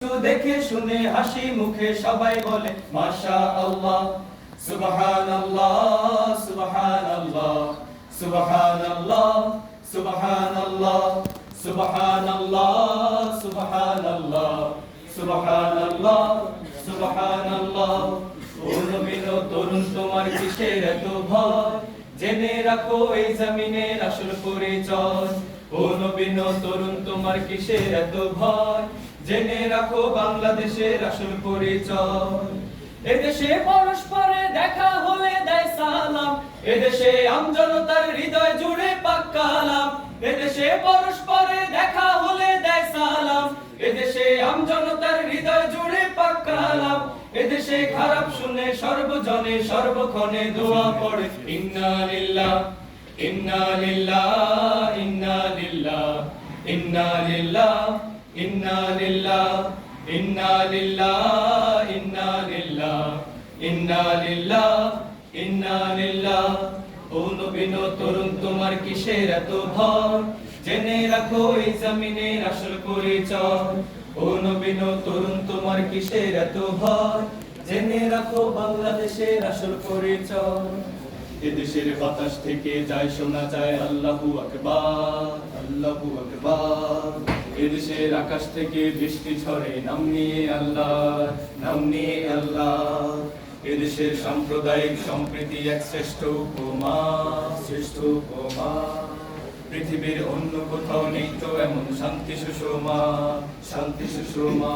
দেখে শুনে হাসি মুখে সবাই বলে মাশাআল্লাহ, সুবহানাল্লাহ, সুবহানাল্লাহ, সুবহানাল্লাহ, সুবহানাল্লাহ, সুবহানাল্লাহ, সুবহানাল্লাহ, সুবহানাল্লাহ, সুবহানাল্লাহ। ও নবীন তরুণ তোমার কিসের এত ভয়, জেনে রাখো এই জমিনের আসল পরিচয়। ও নবীন তরুণ তোমার কিসের এত ভয়, জেনে রাখো বাংলাদেশের আসল পরিচয়। এদেশে পরস্পরে দেখা হলে দেয় সালাম, এদেশে আমজনতার হৃদয় জুড়ে পাক কালাম। এদেশে পরস্পরে দেখা হলে দেয় সালাম, এদেশে আমজনতার হৃদয় জুড়ে পাক কালাম। এদেশে খারাপ শুনে সর্বজনে সর্বক্ষণে দোয়া পড়ে ইন্না লিল্লাহ, ইন্না লিল্লাহ, ইন্না লিল্লাহ, ইন্না লিল্লাহ, ইন্না লিল্লাহ, ইন্না লিল্লাহ, ইন্না লিল্লাহ, ইন্না লিল্লাহ, ইন্না লিল্লাহ। ও নবীন তরুণ তোমার কিসের এত ভয়, জেনে রাখো এই জমিনের আসল পরিচয়। ও নবীন তরুণ তোমার কিসের এত ভয়, জেনে রাখো বাংলাদেশের আসল পরিচয়। এদেশের বাতাস থেকে যায় শোনা যায় আল্লাহু আকবার, আল্লাহু আকবার। এদেশের আকাশ থেকে বৃষ্টি ঝরে নাম নিয়ে আল্লাহ, নাম নিয়ে আল্লাহ। এদেশের সাম্প্রদায়িক সম্প্রীতি এক শ্রেষ্ঠ উপমা, শ্রেষ্ঠ উপমা। পৃথিবীর অন্য কোথাও নেই তো এমন শান্তি সুষমা, শান্তি সুষমা।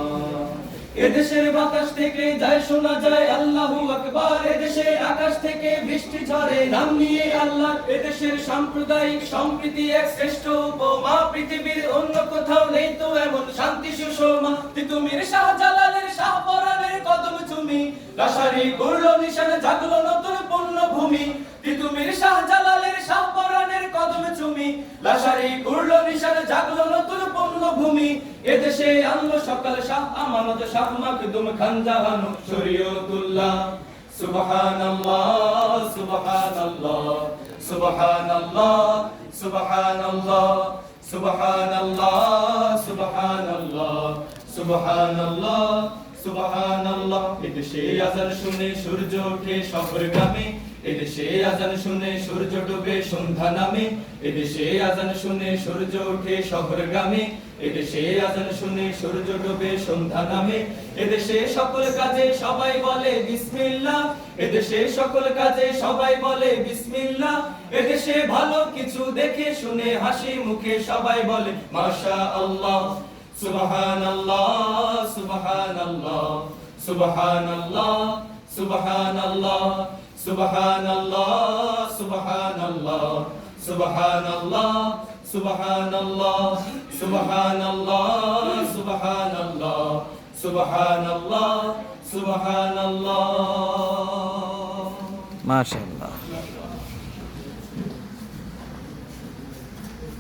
এদেশের বাতাস থেকে যায় শোনা যায় আল্লাহু আকবার, এদেশের আকাশ থেকে বৃষ্টি ঝরে নাম নিয়ে আল্লাহ। এদেশের সাম্প্রদায়িক সম্প্রীতি এক শ্রেষ্ঠ উপমা, পৃথিবীর অন্য কোথাও নেই তো এমন শান্তি সুষমা। তিতুমির শাহজালালের শাহপরানের কদম চুমি, লাশারি করলো নিশান জাগলো নতুন পুণ্যভূমি। তিতুমির শাহজালালের শাহপরানের কদম চুমি, লাশারি করলো নিশান জাগলো নতুন পুণ্যভূমি। এদেশে আনলো সকাল শাহ আমানত শাহ মাকদুম খান জাহানু শরীয়তুল্লাহ। সুবহানাল্লাহ, সুবহানাল্লাহ, সুবহানাল্লাহ, সুবহানাল্লাহ, সুবহানাল্লাহ, সুবহানাল্লাহ, সুবহানাল্লাহ, সুবহানাল্লাহ। এদেশে আযান শুনে সূর্য ওঠে শহর গ্রামে, এদেশে আযান শুনে সূর্য ডোবে সন্ধ্যা নামে। এদেশে আযান শুনে সূর্য ওঠে শহর গ্রামে, এদেশে আযান শুনে সূর্য ডোবে সন্ধ্যা নামে। এদেশে সকল কাজে সবাই বলে বিসমিল্লাহ, এদেশে সকল কাজে সবাই বলে বিসমিল্লাহ। এদেশে ভালো কিছু দেখে শুনে হাসি মুখে সবাই বলে মাশাআল্লাহ। সুবহানাল্লাহ, সুবহানাল্লাহ, সুবহানাল্লাহ, সুবহানাল্লাহ, সুবহানাল্লাহ, সুবহানাল্লাহ, সুবহানাল্লাহ, সুবহানাল্লাহ, সুবহানাল্লাহ, সুবহানাল্লাহ, সুবহানাল্লাহ, সুবহানাল্লাহ। মাশাআল্লাহ।